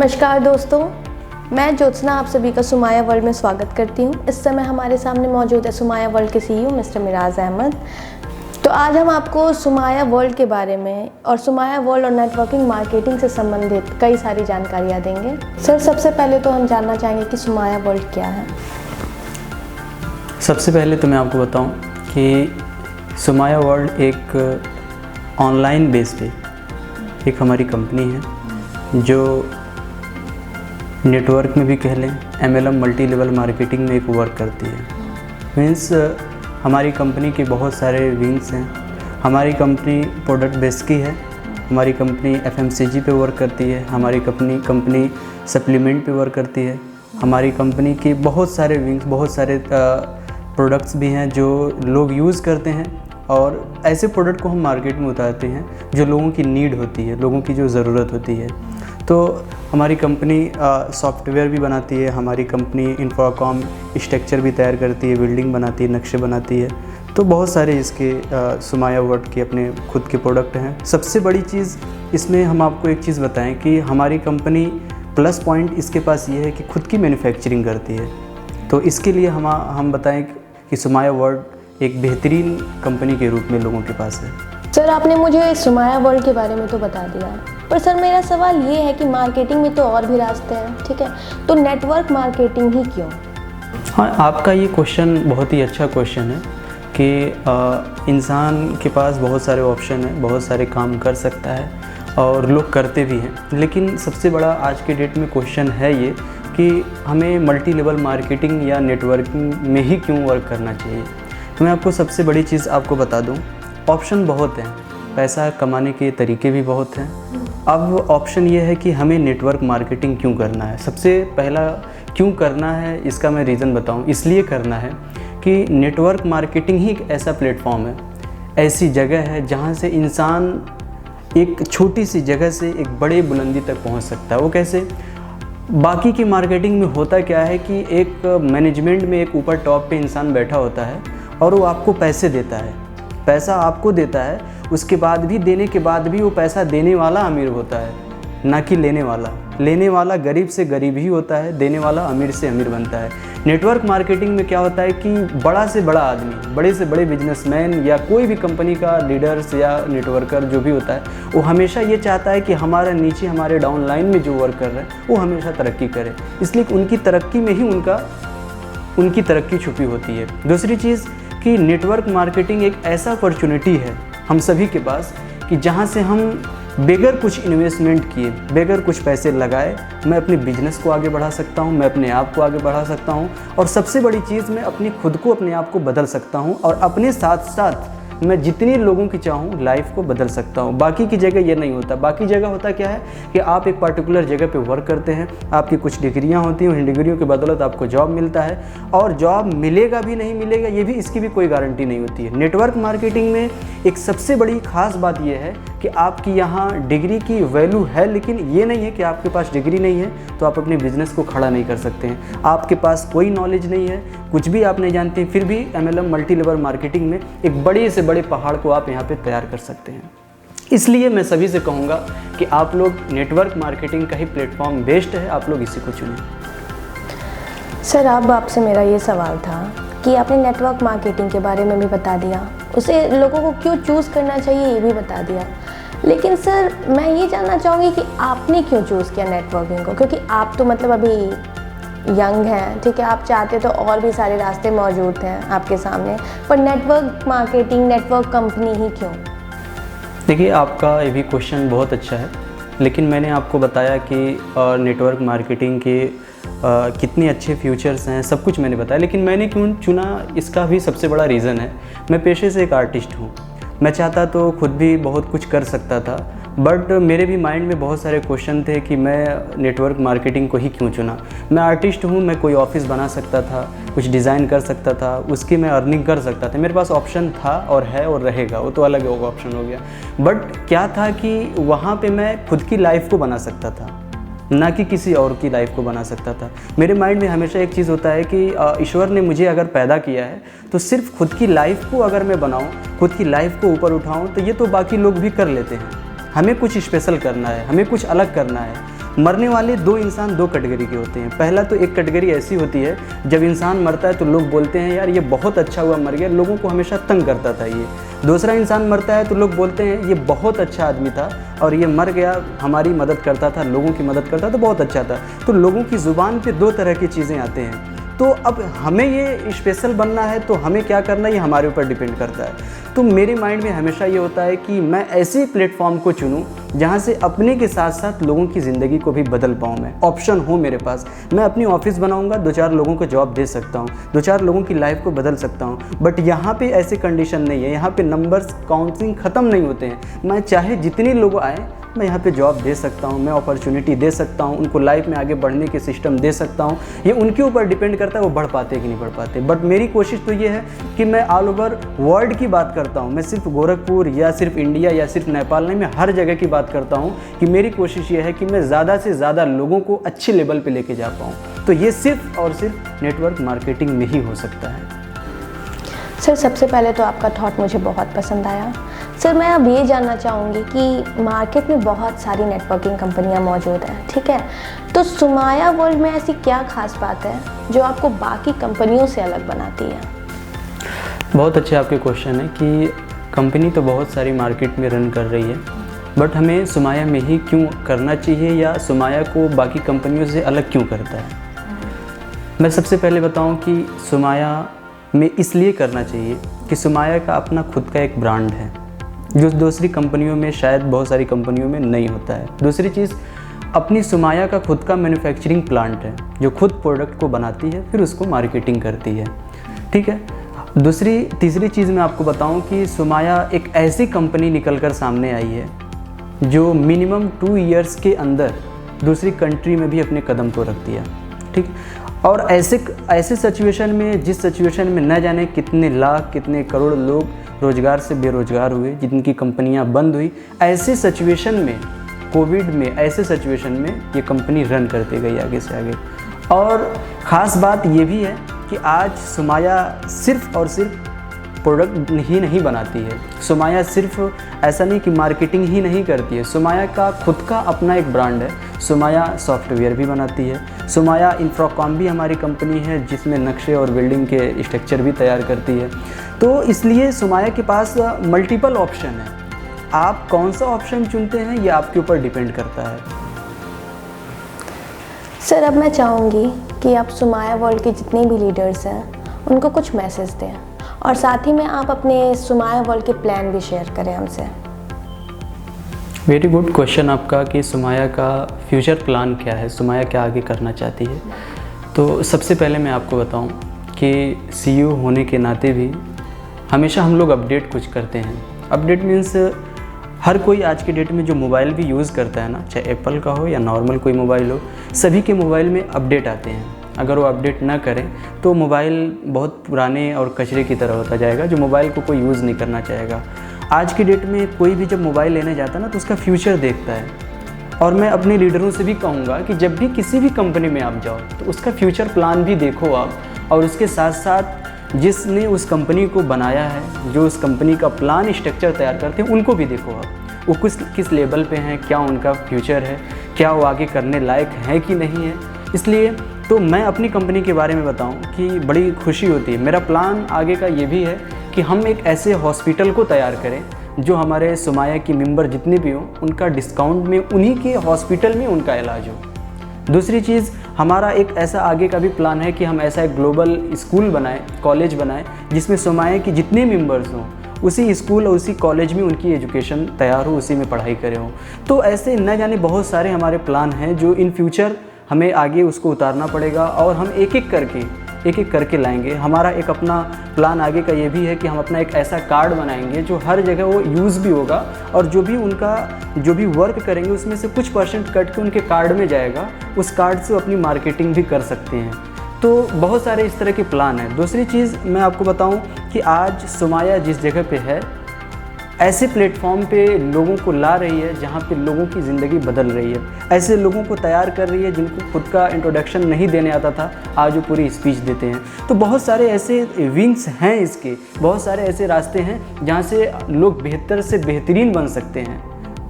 नमस्कार दोस्तों, मैं ज्योत्सना आप सभी का सुमाया वर्ल्ड में स्वागत करती हूं। इस समय हमारे सामने मौजूद है सुमाया वर्ल्ड के सीईओ मिस्टर मिराज अहमद। तो आज हम आपको सुमाया वर्ल्ड के बारे में और सुमाया वर्ल्ड और नेटवर्किंग मार्केटिंग से संबंधित कई सारी जानकारियां देंगे। सर, सबसे पहले तो हम जानना चाहेंगे कि सुमाया वर्ल्ड क्या है। सबसे पहले तो मैं आपको बताऊं कि सुमाया वर्ल्ड एक ऑनलाइन बेस पे एक हमारी कंपनी है जो नेटवर्क में भी कह लें MLM मल्टी लेवल मार्केटिंग में एक वर्क करती है। मीन्स हमारी कंपनी के बहुत सारे विंग्स हैं। हमारी कंपनी प्रोडक्ट बेस की है। हमारी कंपनी FMCG पे वर्क करती है। हमारी कंपनी सप्लीमेंट पे वर्क करती है। हमारी कंपनी के बहुत सारे विंग्स, बहुत सारे प्रोडक्ट्स भी हैं जो लोग यूज़ करते हैं और ऐसे प्रोडक्ट को हम मार्केट में उतारते हैं जो लोगों की नीड होती है, लोगों की जो ज़रूरत होती है। तो हमारी कंपनी सॉफ्टवेयर भी बनाती है। हमारी कंपनी इंफ्राकॉम स्ट्रक्चर भी तैयार करती है, बिल्डिंग बनाती है, नक्शे बनाती है। तो बहुत सारे इसके सुमाया वर्ल्ड के अपने खुद के प्रोडक्ट हैं। सबसे बड़ी चीज़ इसमें हम आपको एक चीज़ बताएं कि हमारी कंपनी प्लस पॉइंट इसके पास ये है कि खुद की मैन्युफैक्चरिंग करती है। तो इसके लिए हम बताएं कि सुमाया वर्ल्ड एक बेहतरीन कंपनी के रूप में लोगों के पास है। सर, आपने मुझे सुमाया वर्ल्ड के बारे में तो बता दिया, पर सर मेरा सवाल ये है कि मार्केटिंग में तो और भी रास्ते हैं, ठीक है, तो नेटवर्क मार्केटिंग ही क्यों? हाँ, आपका ये क्वेश्चन बहुत ही अच्छा क्वेश्चन है कि इंसान के पास बहुत सारे ऑप्शन हैं, बहुत सारे काम कर सकता है और लोग करते भी हैं। लेकिन सबसे बड़ा आज के डेट में क्वेश्चन है ये कि हमें मल्टी लेवल मार्केटिंग या नेटवर्किंग में ही क्यों वर्क करना चाहिए। तो मैं आपको सबसे बड़ी चीज़ आपको बता दूं, ऑप्शन बहुत हैं, पैसा कमाने के तरीके भी बहुत हैं। अब ऑप्शन ये है कि हमें नेटवर्क मार्केटिंग क्यों करना है। सबसे पहला क्यों करना है इसका मैं रीज़न बताऊं। इसलिए करना है कि नेटवर्क मार्केटिंग ही एक ऐसा प्लेटफॉर्म है, ऐसी जगह है जहां से इंसान एक छोटी सी जगह से एक बड़े बुलंदी तक पहुंच सकता है। वो कैसे? बाकी की मार्केटिंग में होता क्या है कि एक मैनेजमेंट में एक ऊपर टॉप पे इंसान बैठा होता है और वो आपको पैसे देता है, पैसा आपको देता है। उसके बाद भी, देने के बाद भी वो पैसा देने वाला अमीर होता है, ना कि लेने वाला। लेने वाला गरीब से गरीब ही होता है, देने वाला अमीर से अमीर बनता है। नेटवर्क मार्केटिंग में क्या होता है कि बड़ा से बड़ा आदमी, बड़े से बड़े बिजनेसमैन या कोई भी कंपनी का लीडर्स या नेटवर्कर जो भी होता है, वो हमेशा ये चाहता है कि हमारा नीचे, हमारे डाउन लाइन में जो वर्क कर रहे हैं वो हमेशा तरक्की करे। इसलिए उनकी तरक्की में ही उनकी तरक्की छुपी होती है। दूसरी चीज़ कि नेटवर्क मार्केटिंग एक ऐसा अपॉर्चुनिटी है हम सभी के पास कि जहां से हम बगैर कुछ इन्वेस्टमेंट किए, बगैर कुछ पैसे लगाए, मैं अपने बिजनेस को आगे बढ़ा सकता हूं, मैं अपने आप को आगे बढ़ा सकता हूं और सबसे बड़ी चीज़ मैं अपनी खुद को, अपने आप को बदल सकता हूं और अपने साथ साथ मैं जितनी लोगों की चाहूँ लाइफ को बदल सकता हूँ। बाकी की जगह ये नहीं होता। बाकी जगह होता क्या है कि आप एक पर्टिकुलर जगह पे वर्क करते हैं, आपकी कुछ डिग्रियाँ होती हैं, उन डिग्रियों की बदौलत आपको जॉब मिलता है और जॉब मिलेगा भी नहीं मिलेगा ये भी, इसकी भी कोई गारंटी नहीं होती है। नेटवर्क मार्केटिंग में एक सबसे बड़ी खास बात यह है कि आपकी यहाँ डिग्री की वैल्यू है, लेकिन ये नहीं है कि आपके पास डिग्री नहीं है तो आप अपने बिजनेस को खड़ा नहीं कर सकते हैं। आपके पास कोई नॉलेज नहीं है, कुछ भी आप नहीं जानते, फिर भी MLM मल्टी लेवल मार्केटिंग में एक बड़े से बड़े पहाड़ को आप यहाँ पे तैयार कर सकते हैं। इसलिए मैं सभी से कहूँगा कि आप लोग नेटवर्क मार्केटिंग का ही प्लेटफॉर्म बेस्ट है, आप लोग इसी को चुनें। सर, अब आपसे मेरा ये सवाल था कि आपने नेटवर्क मार्केटिंग के बारे में भी बता दिया, उसे लोगों को क्यों चूज़ करना चाहिए ये भी बता दिया, लेकिन सर मैं ये जानना चाहूँगी कि आपने क्यों चूज़ किया नेटवर्किंग को? क्योंकि आप तो मतलब अभी यंग हैं, ठीक है, आप चाहते तो और भी सारे रास्ते मौजूद हैं आपके सामने, पर नेटवर्क मार्केटिंग, नेटवर्क कंपनी ही क्यों? देखिए, आपका ये भी क्वेश्चन बहुत अच्छा है, लेकिन मैंने आपको बताया कि नेटवर्क मार्केटिंग के कितने अच्छे फ्यूचर्स हैं, सब कुछ मैंने बताया। लेकिन मैंने क्यों चुना इसका भी सबसे बड़ा रीज़न है, मैं पेशे से एक आर्टिस्ट हूँ। मैं चाहता तो खुद भी बहुत कुछ कर सकता था, बट मेरे भी माइंड में बहुत सारे क्वेश्चन थे कि मैं नेटवर्क मार्केटिंग को ही क्यों चुना। मैं आर्टिस्ट हूँ, मैं कोई ऑफिस बना सकता था, कुछ डिज़ाइन कर सकता था, उसकी मैं अर्निंग कर सकता था, मेरे पास ऑप्शन था और है और रहेगा, वो तो अलग होगा, ऑप्शन हो गया। बट क्या था कि वहाँ पे मैं खुद की लाइफ को बना सकता था, ना कि किसी और की लाइफ को बना सकता था। मेरे माइंड में हमेशा एक चीज़ होता है कि ईश्वर ने मुझे अगर पैदा किया है तो सिर्फ खुद की लाइफ को अगर मैं बनाऊँ, खुद की लाइफ को ऊपर उठाऊँ, तो ये तो बाकी लोग भी कर लेते हैं। हमें कुछ स्पेशल करना है, हमें कुछ अलग करना है। मरने वाले दो इंसान दो कैटेगरी के होते हैं। पहला तो एक कैटेगरी ऐसी होती है जब इंसान मरता है तो लोग बोलते हैं यार ये बहुत अच्छा हुआ मर गया, लोगों को हमेशा तंग करता था ये। दूसरा इंसान मरता है तो लोग बोलते हैं ये बहुत अच्छा आदमी था और ये मर गया, हमारी मदद करता था, लोगों की मदद करता था, तो बहुत अच्छा था। तो लोगों की ज़ुबान पे दो तरह की चीज़ें आते हैं। तो अब हमें ये स्पेशल बनना है तो हमें क्या करना है ये हमारे ऊपर डिपेंड करता है। तो मेरे माइंड में हमेशा ये होता है कि मैं ऐसे प्लेटफॉर्म को चुनूं जहाँ से अपने के साथ साथ लोगों की ज़िंदगी को भी बदल पाऊँ। मैं ऑप्शन हो मेरे पास, मैं अपनी ऑफिस बनाऊंगा, 2-4 लोगों को जॉब दे सकता हूँ, 2-4 लोगों की लाइफ को बदल सकता हूँ। बट यहाँ पे ऐसे कंडीशन नहीं है, यहाँ पे नंबर्स काउंटिंग ख़त्म नहीं होते हैं। मैं चाहे जितने लोग आए मैं यहाँ पे जॉब दे सकता हूँ, मैं अपॉर्चुनिटी दे सकता हूँ, उनको लाइफ में आगे बढ़ने के सिस्टम दे सकता हूँ। ये उनके ऊपर डिपेंड करता है वो बढ़ पाते कि नहीं बढ़ पाते। बट मेरी कोशिश तो ये है कि मैं ऑल ओवर वर्ल्ड की बात करता हूँ। मैं सिर्फ गोरखपुर या सिर्फ इंडिया या सिर्फ नेपाल नहीं, मैं हर जगह की बात करता हूँ कि मेरी कोशिश ये है कि मैं ज़्यादा से ज़्यादा लोगों को अच्छे लेवल पर लेके जा पाऊँ। तो ये सिर्फ और सिर्फ नेटवर्क मार्केटिंग में ही हो सकता है। सर सबसे पहले तो आपका थॉट मुझे बहुत पसंद आया। सर मैं अब ये जानना चाहूँगी कि मार्केट में बहुत सारी नेटवर्किंग कंपनियाँ मौजूद हैं, ठीक है, तो सुमाया वर्ल्ड में ऐसी क्या खास बात है जो आपको बाकी कंपनियों से अलग बनाती है? बहुत अच्छे आपके क्वेश्चन है कि कंपनी तो बहुत सारी मार्केट में रन कर रही है, बट हमें सुमाया में ही क्यों करना चाहिए या सुमाया को बाकी कंपनियों से अलग क्यों करता है। मैं सबसे पहले बताऊँ कि सुमाया में इसलिए करना चाहिए कि सुमाया का अपना खुद का एक ब्रांड है जो दूसरी कंपनियों में, शायद बहुत सारी कंपनियों में नहीं होता है। दूसरी चीज़, अपनी सुमाया का खुद का मैन्युफैक्चरिंग प्लांट है जो खुद प्रोडक्ट को बनाती है फिर उसको मार्केटिंग करती है, ठीक है। तीसरी चीज़ मैं आपको बताऊं कि सुमाया एक ऐसी कंपनी निकल कर सामने आई है जो मिनिमम 2 इयर्स के अंदर दूसरी कंट्री में भी अपने कदम को रख दिया, ठीक। और ऐसे सिचुएशन में, जिस सिचुएशन में न जाने कितने लाख कितने करोड़ लोग रोज़गार से बेरोज़गार हुए, जिनकी कंपनियां बंद हुई, ऐसे सिचुएशन में, कोविड में, ऐसे सिचुएशन में ये कंपनी रन करते गई आगे से आगे। और ख़ास बात ये भी है कि आज सुमाया सिर्फ़ और सिर्फ प्रोडक्ट ही नहीं बनाती है। सुमाया सिर्फ ऐसा नहीं कि मार्केटिंग ही नहीं करती है, सुमाया का खुद का अपना एक ब्रांड है। सुमाया सॉफ्टवेयर भी बनाती है, सुमाया इंफ्राकॉम भी हमारी कंपनी है जिसमें नक्शे और बिल्डिंग के स्ट्रक्चर भी तैयार करती है। तो इसलिए सुमाया के पास मल्टीपल ऑप्शन है। आप कौन सा ऑप्शन चुनते हैं ये आपके ऊपर डिपेंड करता है। सर अब मैं चाहूँगी कि आप सुमाया वर्ल्ड के जितने भी लीडर्स हैं उनको कुछ मैसेज दें और साथ ही में आप अपने सुमाया वर्ल्ड के प्लान भी शेयर करें हमसे। वेरी गुड क्वेश्चन आपका कि सुमाया का फ्यूचर प्लान क्या है, सुमाया क्या आगे करना चाहती है। तो सबसे पहले मैं आपको बताऊं कि CEO होने के नाते भी हमेशा हम लोग अपडेट कुछ करते हैं। अपडेट मीन्स हर कोई आज के डेट में जो मोबाइल भी यूज़ करता है ना, चाहे एप्पल का हो या नॉर्मल कोई मोबाइल हो, सभी के मोबाइल में अपडेट आते हैं। अगर वो अपडेट ना करें तो मोबाइल बहुत पुराने और कचरे की तरह होता जाएगा जो मोबाइल को कोई यूज़ नहीं करना चाहेगा। आज की डेट में कोई भी जब मोबाइल लेने जाता है ना तो उसका फ्यूचर देखता है। और मैं अपने लीडरों से भी कहूँगा कि जब भी किसी भी कंपनी में आप जाओ तो उसका फ्यूचर प्लान भी देखो आप, और उसके साथ साथ जिसने उस कंपनी को बनाया है, जो उस कंपनी का प्लान स्ट्रक्चर तैयार करते हैं, उनको भी देखो आप, वो किस लेवल पे हैं, क्या उनका फ्यूचर है, क्या वो आगे करने लायक है कि नहीं है। इसलिए तो मैं अपनी कंपनी के बारे में बताऊं कि बड़ी खुशी होती है। मेरा प्लान आगे का ये भी है कि हम एक ऐसे हॉस्पिटल को तैयार करें जो हमारे सुमाया की मेंबर जितने भी हों उनका डिस्काउंट में, उन्हीं के हॉस्पिटल में उनका इलाज हो। दूसरी चीज़, हमारा एक ऐसा आगे का भी प्लान है कि हम ऐसा एक ग्लोबल स्कूल बनाएं, कॉलेज बनाएं, जिसमें सुमाया की जितने मेंबर्स हों उसी स्कूल और उसी कॉलेज में उनकी एजुकेशन तैयार हो, उसी में पढ़ाई करें हो। तो ऐसे न जाने बहुत सारे हमारे प्लान हैं जो इन फ्यूचर हमें आगे उसको उतारना पड़ेगा और हम एक एक करके लाएंगे। हमारा एक अपना प्लान आगे का ये भी है कि हम अपना एक ऐसा कार्ड बनाएंगे जो हर जगह वो यूज़ भी होगा और जो भी वर्क करेंगे उसमें से कुछ परसेंट कट के उनके कार्ड में जाएगा। उस कार्ड से वो अपनी मार्केटिंग भी कर सकते हैं। तो बहुत सारे इस तरह के प्लान हैं। दूसरी चीज़ मैं आपको बताऊं कि आज सुमाया जिस जगह पे है, ऐसे प्लेटफॉर्म पे लोगों को ला रही है जहाँ पे लोगों की ज़िंदगी बदल रही है। ऐसे लोगों को तैयार कर रही है जिनको खुद का इंट्रोडक्शन नहीं देने आता था, आज वो पूरी स्पीच देते हैं। तो बहुत सारे ऐसे विंग्स हैं इसके, बहुत सारे ऐसे रास्ते हैं जहाँ से लोग बेहतर से बेहतरीन बन सकते हैं।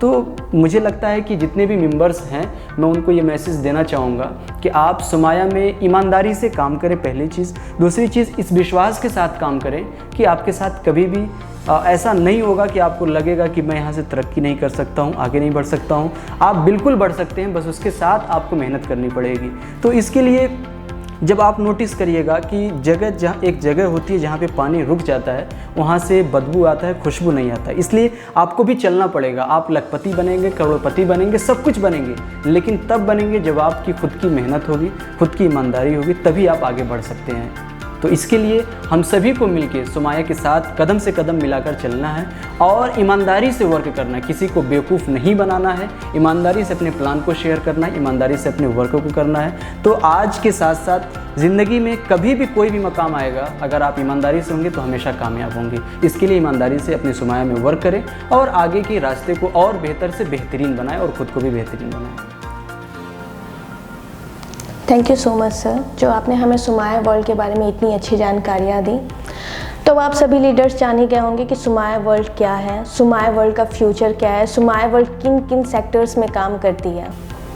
तो मुझे लगता है कि जितने भी मेंबर्स हैं मैं उनको ये मैसेज देना चाहूँगा कि आप सुमाया में ईमानदारी से काम करें, पहली चीज़। दूसरी चीज़, इस विश्वास के साथ काम करें कि आपके साथ कभी भी ऐसा नहीं होगा कि आपको लगेगा कि मैं यहाँ से तरक्की नहीं कर सकता हूँ, आगे नहीं बढ़ सकता हूँ। आप बिल्कुल बढ़ सकते हैं, बस उसके साथ आपको मेहनत करनी पड़ेगी। तो इसके लिए जब आप नोटिस करिएगा कि एक जगह होती है जहाँ पे पानी रुक जाता है, वहाँ से बदबू आता है, खुशबू नहीं आता है। इसलिए आपको भी चलना पड़ेगा। आप लखपति बनेंगे, करोड़पति बनेंगे, सब कुछ बनेंगे, लेकिन तब बनेंगे जब आपकी खुद की मेहनत होगी, खुद की ईमानदारी होगी, तभी आप आगे बढ़ सकते हैं। तो इसके लिए हम सभी को मिलकर सुमाया के साथ कदम से कदम मिलाकर चलना है और ईमानदारी से वर्क करना है। किसी को बेवकूफ़ नहीं बनाना है, ईमानदारी से अपने प्लान को शेयर करना है, ईमानदारी से अपने वर्क को करना है। तो आज के साथ साथ ज़िंदगी में कभी भी कोई भी मकाम आएगा, अगर आप ईमानदारी से होंगे तो हमेशा कामयाब होंगे। इसके लिए ईमानदारी से अपने सुमाया में वर्क करें और आगे के रास्ते को और बेहतर से बेहतरीन बनाएं और ख़ुद को भी बेहतरीन बनाएं। Thank you so much sir, जो आपने हमें सुमाया वर्ल्ड के बारे में इतनी अच्छी जानकारियाँ दी। तो आप सभी लीडर्स जान ही गए होंगे कि सुमाया वर्ल्ड क्या है, सुमाया वर्ल्ड का फ्यूचर क्या है, सुमाया वर्ल्ड किन किन सेक्टर्स में काम करती है।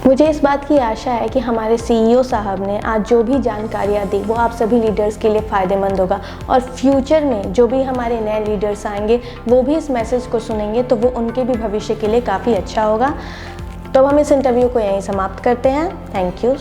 मुझे इस बात की आशा है कि हमारे CEO साहब ने आज जो भी जानकारियाँ दी वो आप सभी लीडर्स के लिए फ़ायदेमंद होगा और फ्यूचर में जो भी हमारे नए लीडर्स आएंगे वो भी इस मैसेज को सुनेंगे तो वो उनके भी भविष्य के लिए काफ़ी अच्छा होगा। तो हम इस इंटरव्यू को यहीं समाप्त करते हैं। Thank you.